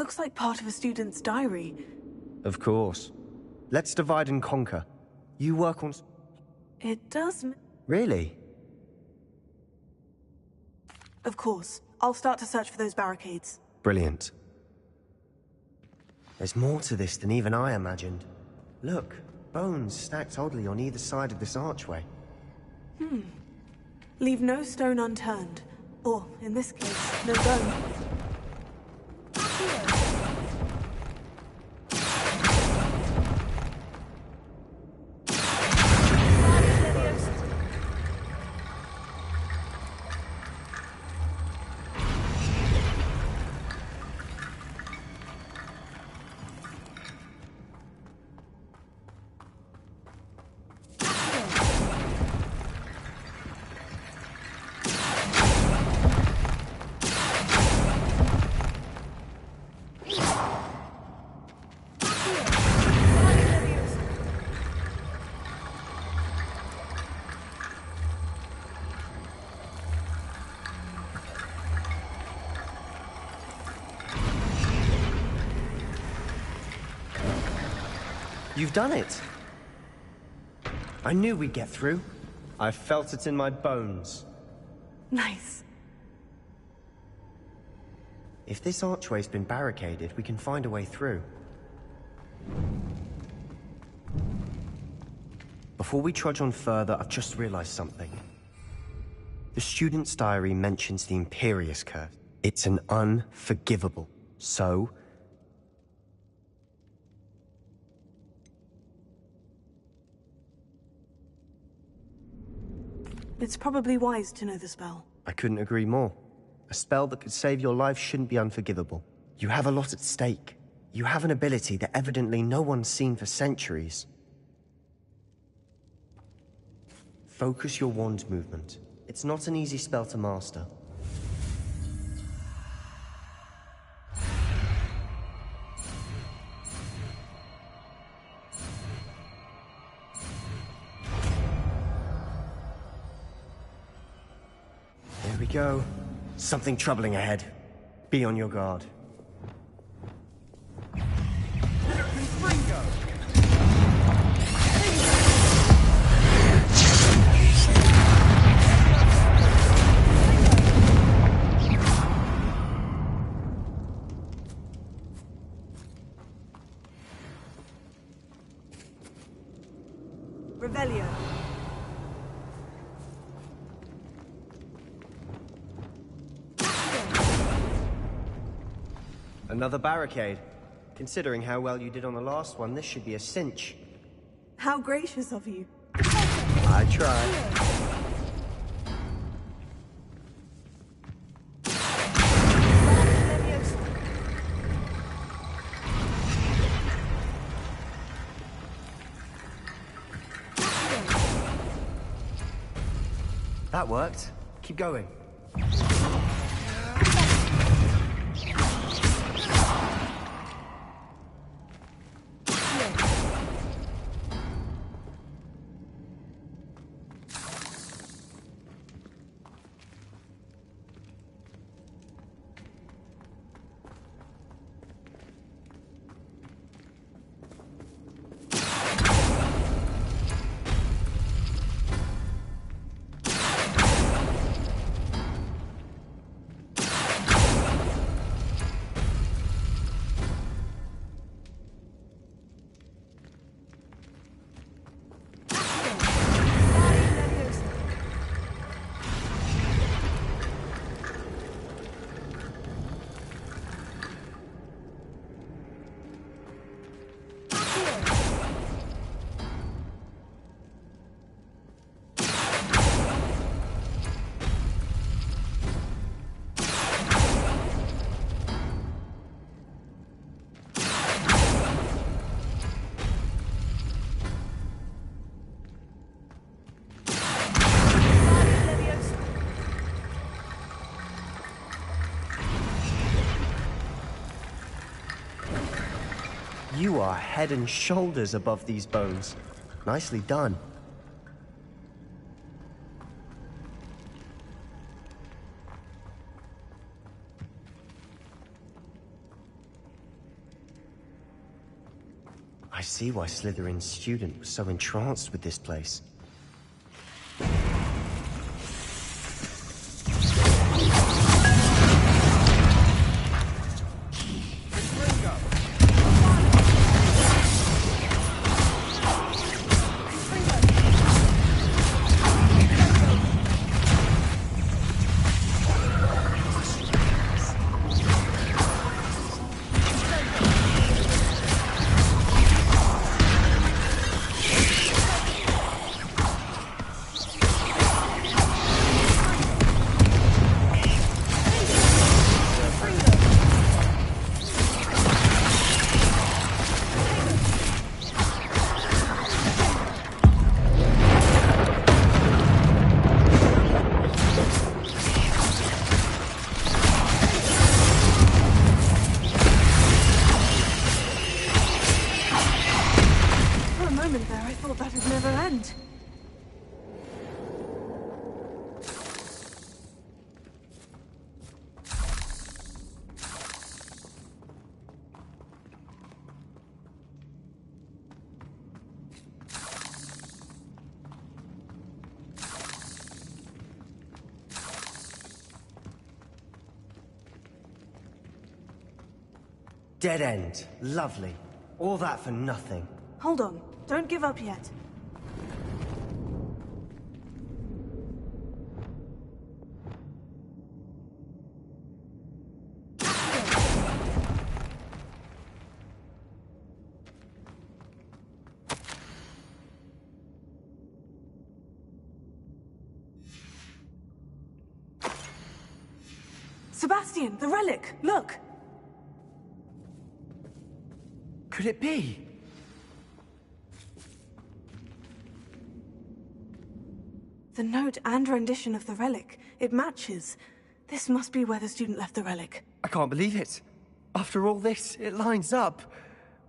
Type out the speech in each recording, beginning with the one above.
looks like part of a student's diary. Of course. Let's divide and conquer. You work on... It does... Really? Of course. I'll start to search for those barricades. Brilliant. There's more to this than even I imagined. Look, bones stacked oddly on either side of this archway. Leave no stone unturned. Or, in this case, no bone. You've done it! I knew we'd get through. I felt it in my bones. Nice. If this archway's been barricaded, we can find a way through. Before we trudge on further, I've just realized something. The student's diary mentions the Imperius curse. It's an unforgivable. So... It's probably wise to know the spell. I couldn't agree more. A spell that could save your life shouldn't be unforgivable. You have a lot at stake. You have an ability that evidently no one's seen for centuries. Focus your wand movement. It's not an easy spell to master. There we go. Something troubling ahead. Be on your guard. Revelio. Another barricade. Considering how well you did on the last one, this should be a cinch. How gracious of you. I tried. That worked. Keep going. You are head and shoulders above these bones. Nicely done. I see why Slytherin's student was so entranced with this place. Dead end. Lovely. All that for nothing. Hold on. Don't give up yet. Sebastian, the relic! Look! Could it be? The note and rendition of the relic. It matches. This must be where the student left the relic. I can't believe it. After all this, it lines up.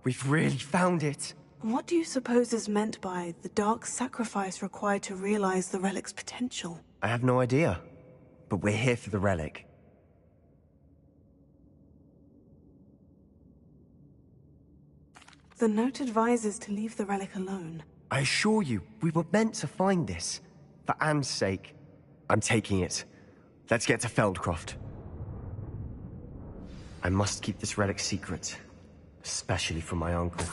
We've really found it. What do you suppose is meant by the dark sacrifice required to realize the relic's potential? I have no idea. But we're here for the relic. The note advises to leave the relic alone. I assure you, we were meant to find this. For Anne's sake. I'm taking it. Let's get to Feldcroft. I must keep this relic secret. Especially from my uncle.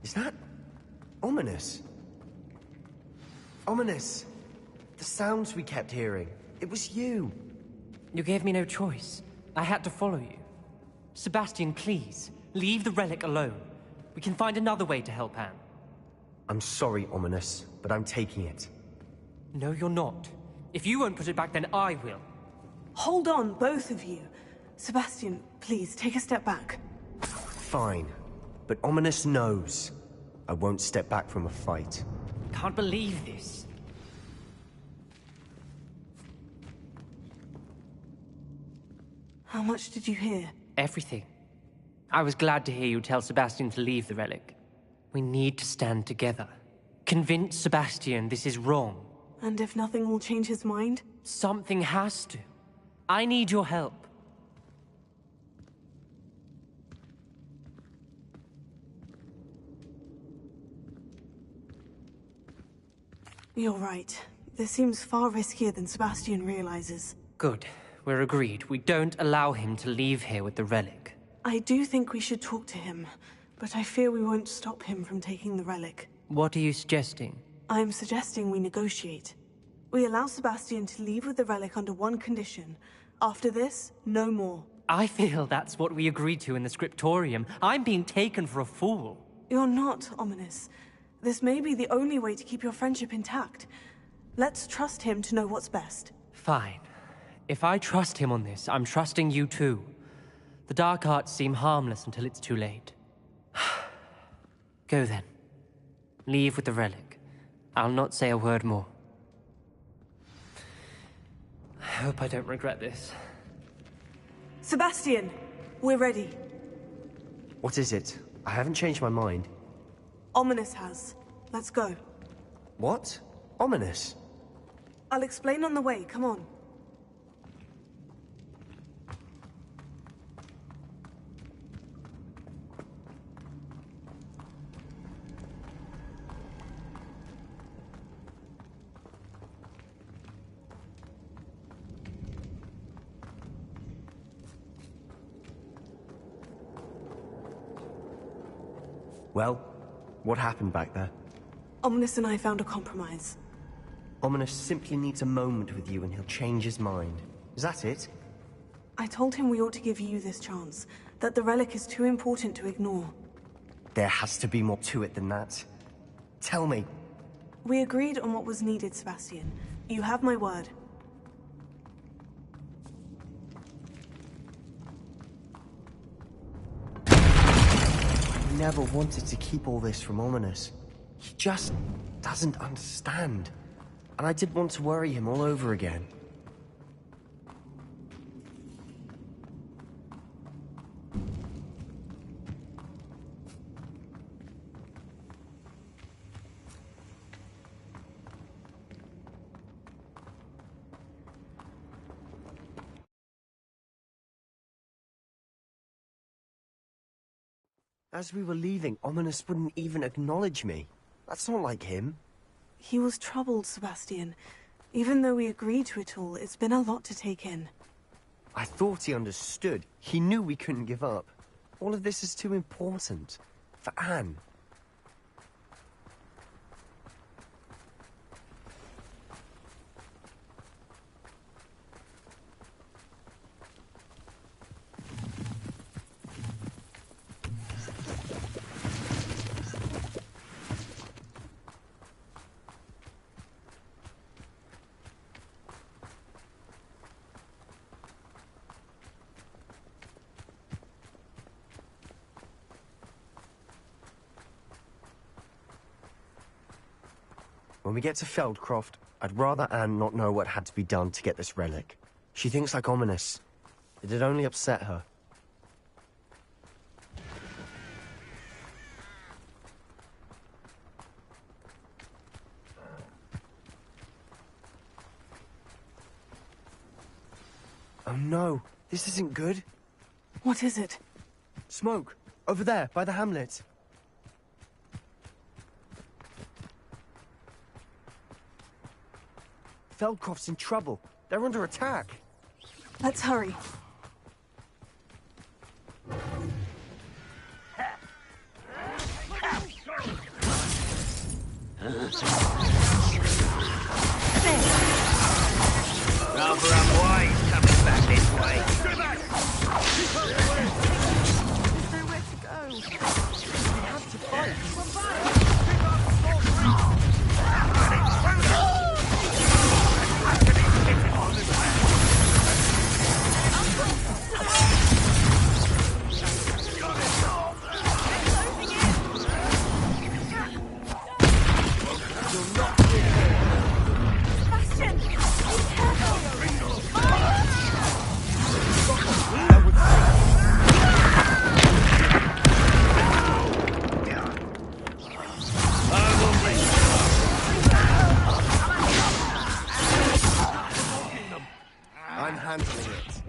Is that... ominous? Ominous! The sounds we kept hearing. It was you. You gave me no choice. I had to follow you. Sebastian, please, leave the relic alone. We can find another way to help Anne. I'm sorry, Ominous, but I'm taking it. No, you're not. If you won't put it back, then I will. Hold on, both of you. Sebastian, please, take a step back. Fine. But Ominous knows. I won't step back from a fight. Can't believe this. How much did you hear? Everything. I was glad to hear you tell Sebastian to leave the relic. We need to stand together. Convince Sebastian this is wrong. And if nothing will change his mind? Something has to. I need your help. You're right. This seems far riskier than Sebastian realizes. Good. We're agreed. We don't allow him to leave here with the relic. I do think we should talk to him, but I fear we won't stop him from taking the relic. What are you suggesting? I'm suggesting we negotiate. We allow Sebastian to leave with the relic under one condition. After this, no more. I feel that's what we agreed to in the scriptorium. I'm being taken for a fool. You're not, Ominous. This may be the only way to keep your friendship intact. Let's trust him to know what's best. Fine. If I trust him on this, I'm trusting you too. The dark arts seem harmless until it's too late. Go then. Leave with the relic. I'll not say a word more. I hope I don't regret this. Sebastian! We're ready. What is it? I haven't changed my mind. Ominous has. Let's go. What? Ominous? I'll explain on the way, come on. Well, what happened back there? Ominous and I found a compromise. Ominous simply needs a moment with you and he'll change his mind. Is that it? I told him we ought to give you this chance, that the relic is too important to ignore. There has to be more to it than that. Tell me. We agreed on what was needed, Sebastian. You have my word. I never wanted to keep all this from Ominous. He just doesn't understand. And I didn't want to worry him all over again. As we were leaving, Ominous wouldn't even acknowledge me. That's not like him. He was troubled, Sebastian. Even though we agreed to it all, it's been a lot to take in. I thought he understood. He knew we couldn't give up. All of this is too important. For Anne. When we get to Feldcroft, I'd rather Anne not know what had to be done to get this relic. She thinks like Ominous. It'd only upset her. Oh no, this isn't good. What is it? Smoke, over there, by the hamlet. Feldcroft's in trouble. They're under attack. Let's hurry. Rather unwise coming back this way. There's nowhere to go. We have to fight. I'm handling it.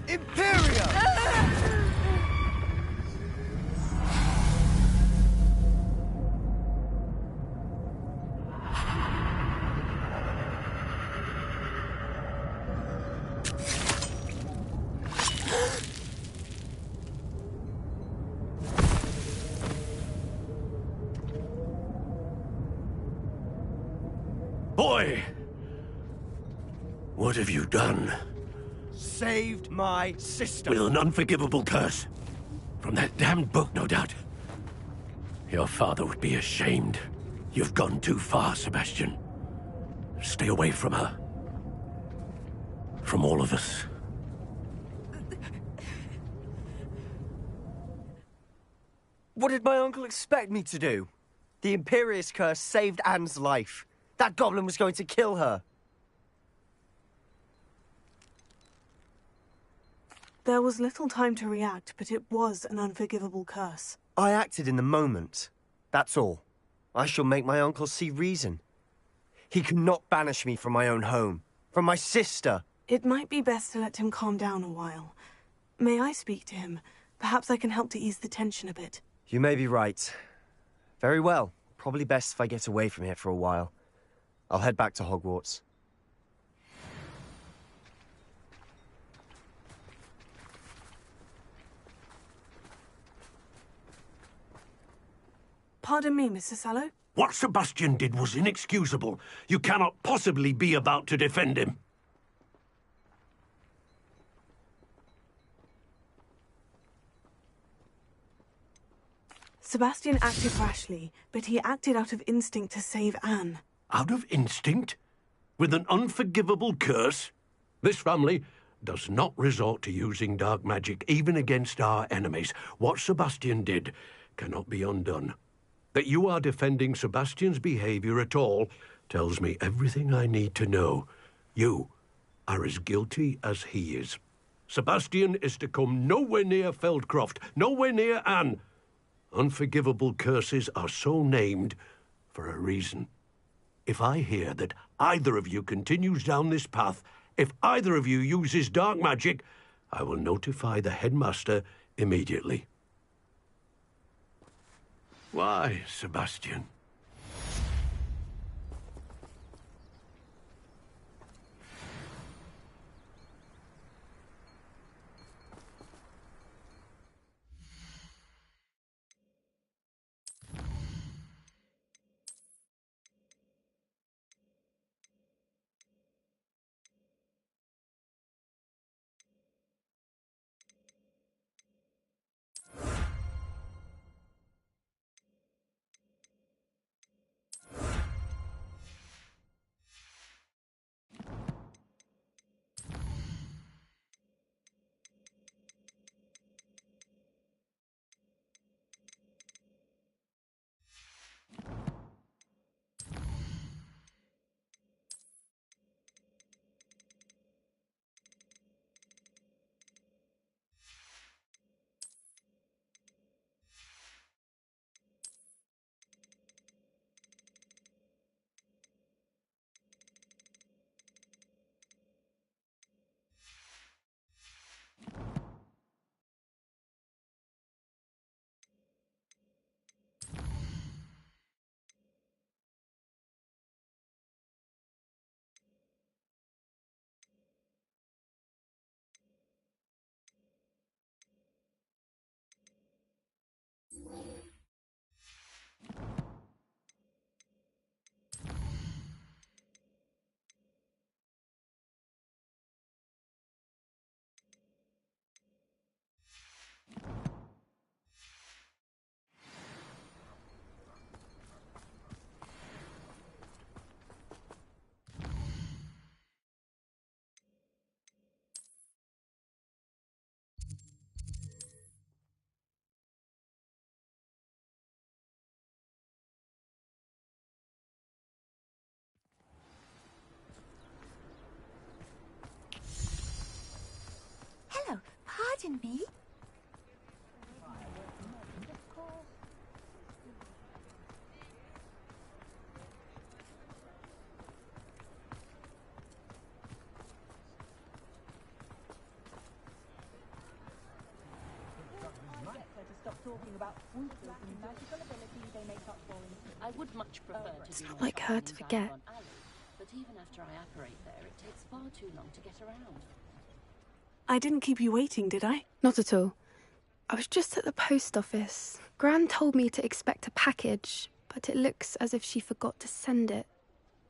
Imperia! Boy! What have you done? Saved my sister. With an unforgivable curse. From that damned book, no doubt. Your father would be ashamed. You've gone too far, Sebastian. Stay away from her. From all of us. What did my uncle expect me to do? The Imperious curse saved Anne's life. That goblin was going to kill her. There was little time to react, but it was an unforgivable curse. I acted in the moment. That's all. I shall make my uncle see reason. He cannot banish me from my own home. From my sister. It might be best to let him calm down a while. May I speak to him? Perhaps I can help to ease the tension a bit. You may be right. Very well. Probably best if I get away from here for a while. I'll head back to Hogwarts. Pardon me, Mr. Sallow? What Sebastian did was inexcusable. You cannot possibly be about to defend him. Sebastian acted rashly, but he acted out of instinct to save Anne. Out of instinct? With an unforgivable curse? This family does not resort to using dark magic even against our enemies. What Sebastian did cannot be undone. That you are defending Sebastian's behavior at all tells me everything I need to know. You are as guilty as he is. Sebastian is to come nowhere near Feldcroft, nowhere near Anne. Unforgivable curses are so named for a reason. If I hear that either of you continues down this path, if either of you uses dark magic, I will notify the headmaster immediately. Why, Sebastian? Hello, pardon me. I would much prefer to do Like her to forget. but even after I operate there, it takes far too long to get around. I didn't keep you waiting, did I? Not at all. I was just at the post office. Gran told me to expect a package, but it looks as if she forgot to send it.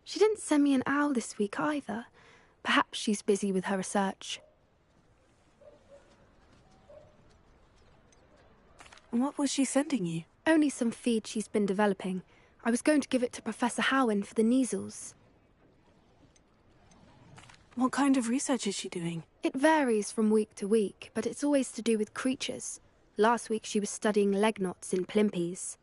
She didn't send me an owl this week either. Perhaps she's busy with her research. What was she sending you? Only some feed she's been developing. I was going to give it to Professor Howin for the measles. What kind of research is she doing? It varies from week to week, but it's always to do with creatures. Last week she was studying leg knots in plimpies.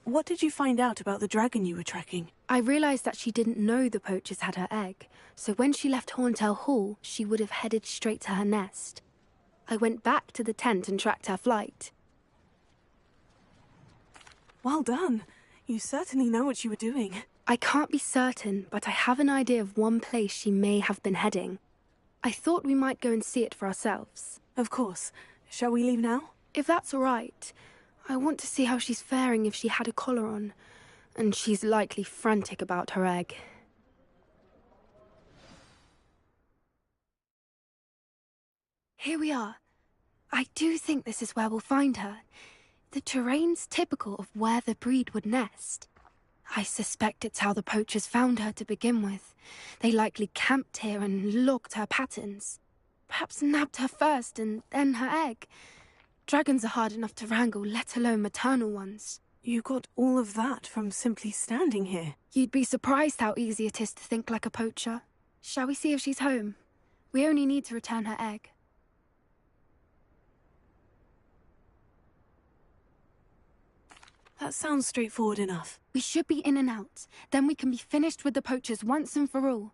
What did you find out about the dragon you were tracking? I realised that she didn't know the poachers had her egg, so when she left Horntail Hall, she would have headed straight to her nest. I went back to the tent and tracked her flight. Well done. You certainly know what you were doing. I can't be certain, but I have an idea of one place she may have been heading. I thought we might go and see it for ourselves. Of course. Shall we leave now? If that's all right. I want to see how she's faring if she had a collar on. And she's likely frantic about her egg. Here we are. I do think this is where we'll find her. The terrain's typical of where the breed would nest. I suspect it's how the poachers found her to begin with. They likely camped here and logged her patterns. Perhaps nabbed her first and then her egg. Dragons are hard enough to wrangle, let alone maternal ones. You got all of that from simply standing here. You'd be surprised how easy it is to think like a poacher. Shall we see if she's home? We only need to return her egg. That sounds straightforward enough. We should be in and out. Then we can be finished with the poachers once and for all.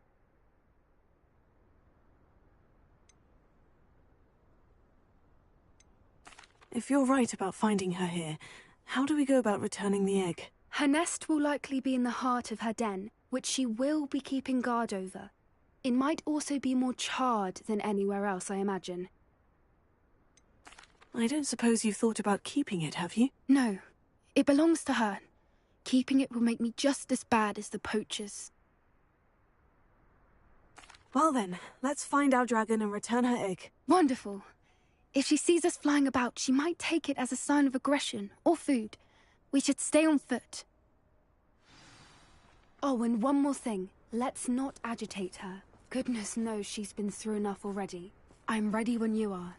If you're right about finding her here, how do we go about returning the egg? Her nest will likely be in the heart of her den, which she will be keeping guard over. It might also be more charred than anywhere else, I imagine. I don't suppose you've thought about keeping it, have you? No. It belongs to her. Keeping it will make me just as bad as the poachers. Well then, let's find our dragon and return her egg. Wonderful. If she sees us flying about, she might take it as a sign of aggression or food. We should stay on foot. Oh, and one more thing. Let's not agitate her. Goodness knows she's been through enough already. I'm ready when you are.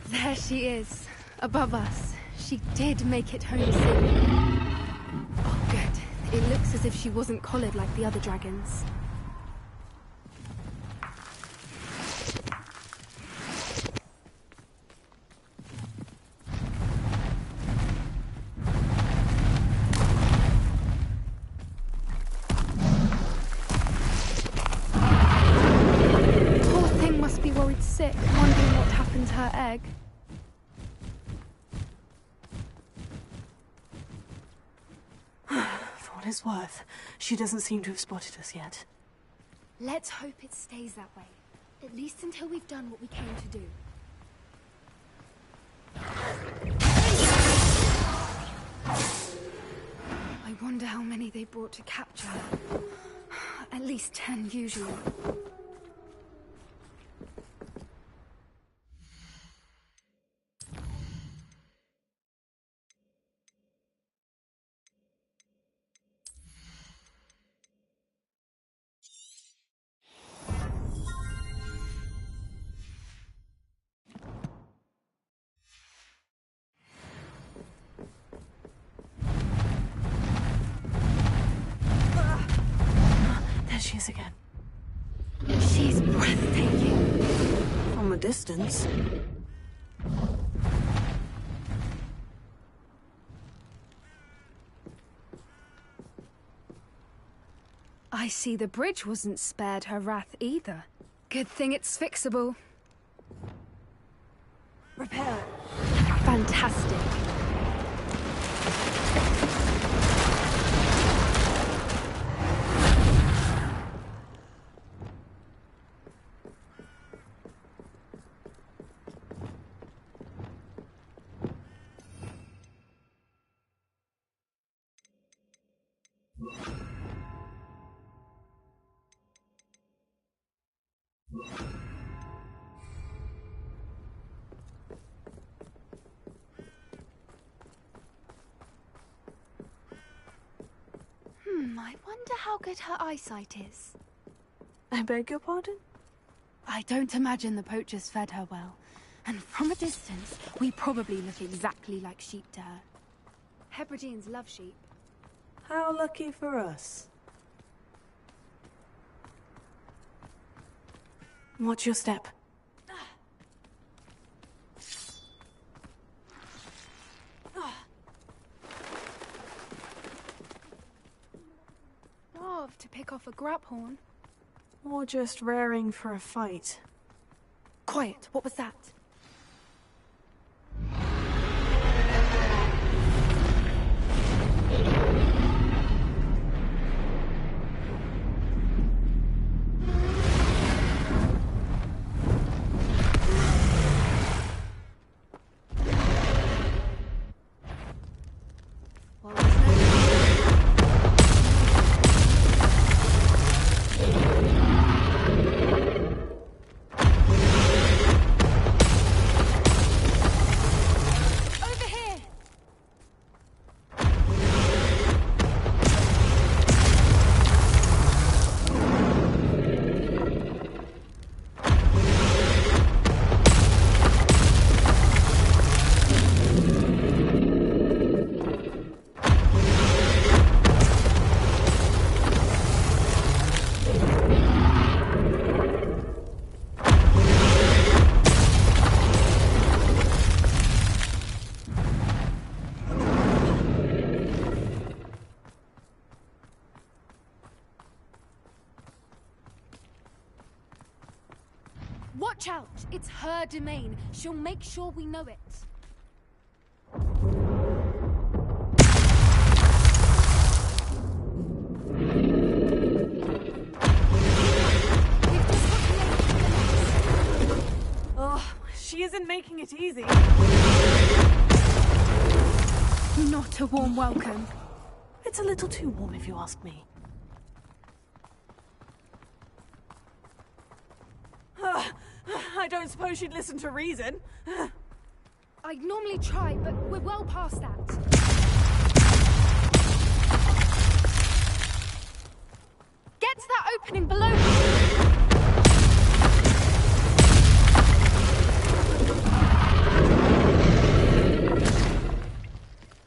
There she is, above us. She did make it home safe. Oh, good. It looks as if she wasn't collared like the other dragons. Poor thing must be worried sick, wondering what happened to her egg. For what it's worth, she doesn't seem to have spotted us yet. Let's hope it stays that way. At least until we've done what we came to do. I wonder how many they brought to capture her. At least 10 usually. There she is again. She's breathtaking. From a distance. I see the bridge wasn't spared her wrath either. Good thing it's fixable. Repair it. Fantastic. I wonder how good her eyesight is. I beg your pardon? I don't imagine the poachers fed her well. And from a distance, we probably look exactly like sheep to her. Hebrideans love sheep. How lucky for us. Watch your step. Love to pick off a graphorn. Or just raring for a fight. Quiet, what was that? It's her domain. She'll make sure we know it. Oh, she isn't making it easy. Not a warm welcome. It's a little too warm if you ask me. I don't suppose she'd listen to reason. I'd normally try, but we're well past that. Get to that opening below.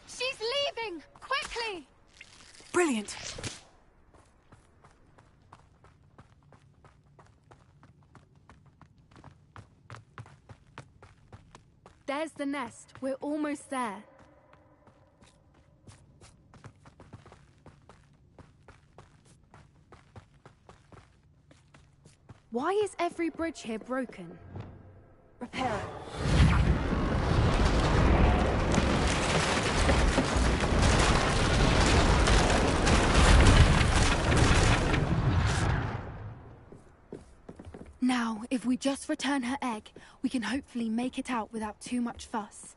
She's leaving! Quickly! Brilliant. There's the nest. We're almost there. Why is every bridge here broken? Repair it. Now, if we just return her egg, we can hopefully make it out without too much fuss.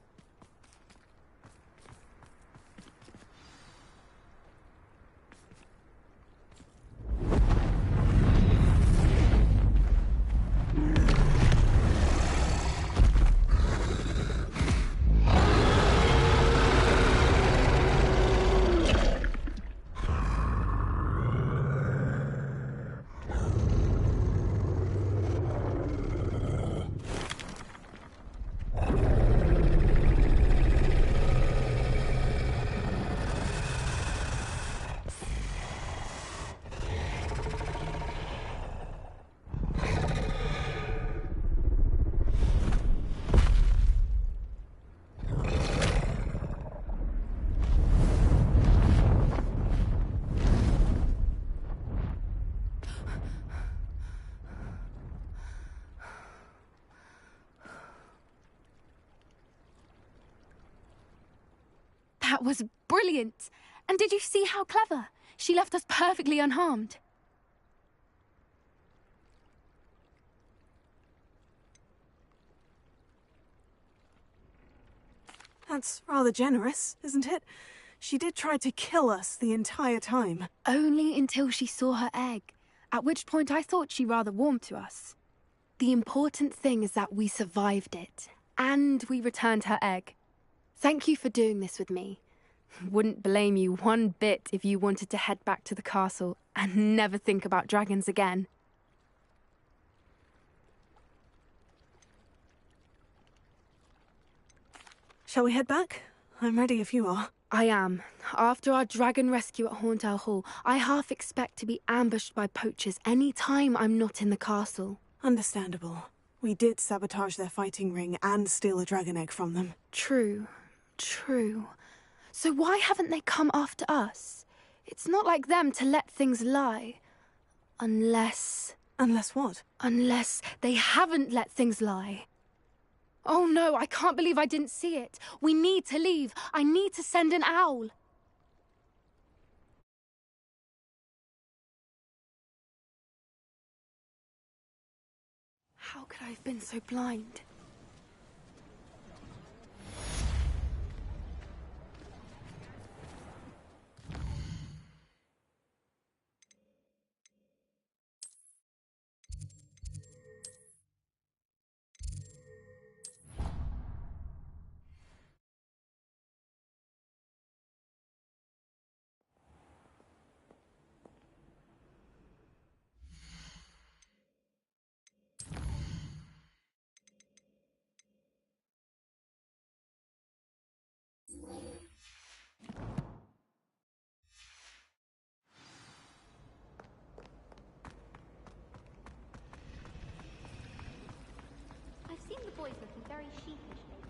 That was brilliant! And did you see how clever? She left us perfectly unharmed. That's rather generous, isn't it? She did try to kill us the entire time. Only until she saw her egg, at which point I thought she rather warmed to us. The important thing is that we survived it, and we returned her egg. Thank you for doing this with me. Wouldn't blame you one bit if you wanted to head back to the castle and never think about dragons again. Shall we head back? I'm ready if you are. I am. After our dragon rescue at Hauntowl Hall, I half expect to be ambushed by poachers any time I'm not in the castle. Understandable. We did sabotage their fighting ring and steal a dragon egg from them. True. So why haven't they come after us? It's not like them to let things lie. Unless what? Unless they haven't let things lie. Oh no, I can't believe I didn't see it. We need to leave. I need to send an owl. How could I have been so blind? I've seen the boys looking very sheepish lately.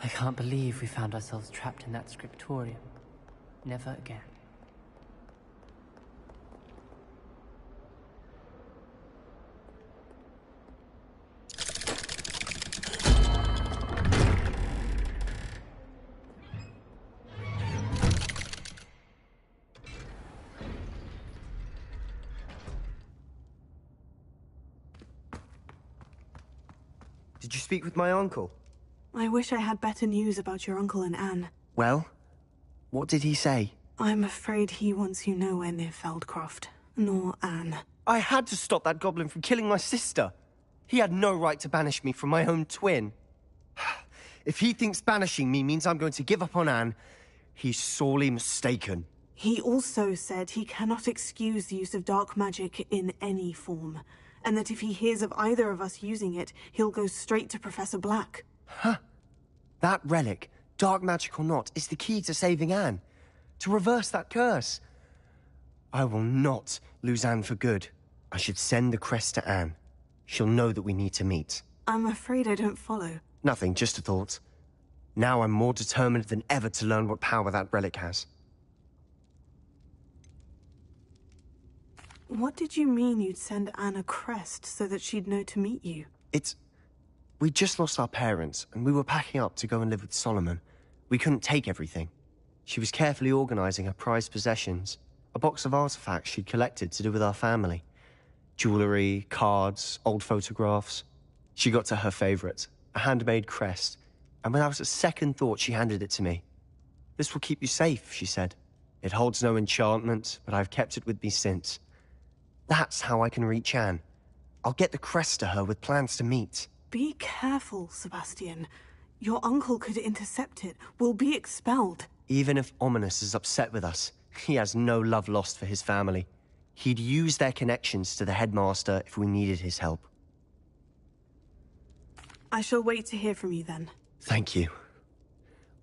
I can't believe we found ourselves trapped in that scriptorium. Never again. Did you speak with my uncle? I wish I had better news about your uncle and Anne. Well, what did he say? I'm afraid he wants you nowhere near Feldcroft, nor Anne. I had to stop that goblin from killing my sister. He had no right to banish me from my own twin. If he thinks banishing me means I'm going to give up on Anne, he's sorely mistaken. He also said he cannot excuse the use of dark magic in any form, and that if he hears of either of us using it, he'll go straight to Professor Black. Huh. That relic, dark magic or not, is the key to saving Anne. To reverse that curse. I will not lose Anne for good. I should send the crest to Anne. She'll know that we need to meet. I'm afraid I don't follow. Nothing, just a thought. Now I'm more determined than ever to learn what power that relic has. What did you mean you'd send Anne a crest so that she'd know to meet you? We just lost our parents, and we were packing up to go and live with Solomon. We couldn't take everything. She was carefully organizing her prized possessions, a box of artifacts she'd collected to do with our family. Jewelry, cards, old photographs. She got to her favorite, a handmade crest, and without a second thought she handed it to me. "This will keep you safe," she said. "It holds no enchantment, but I've kept it with me since. That's how I can reach Anne. I'll get the crest to her with plans to meet." Be careful, Sebastian. Your uncle could intercept it. We'll be expelled. Even if Ominous is upset with us, he has no love lost for his family. He'd use their connections to the headmaster if we needed his help. I shall wait to hear from you then. Thank you.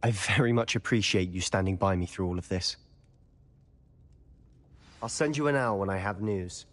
I very much appreciate you standing by me through all of this. I'll send you an owl when I have news.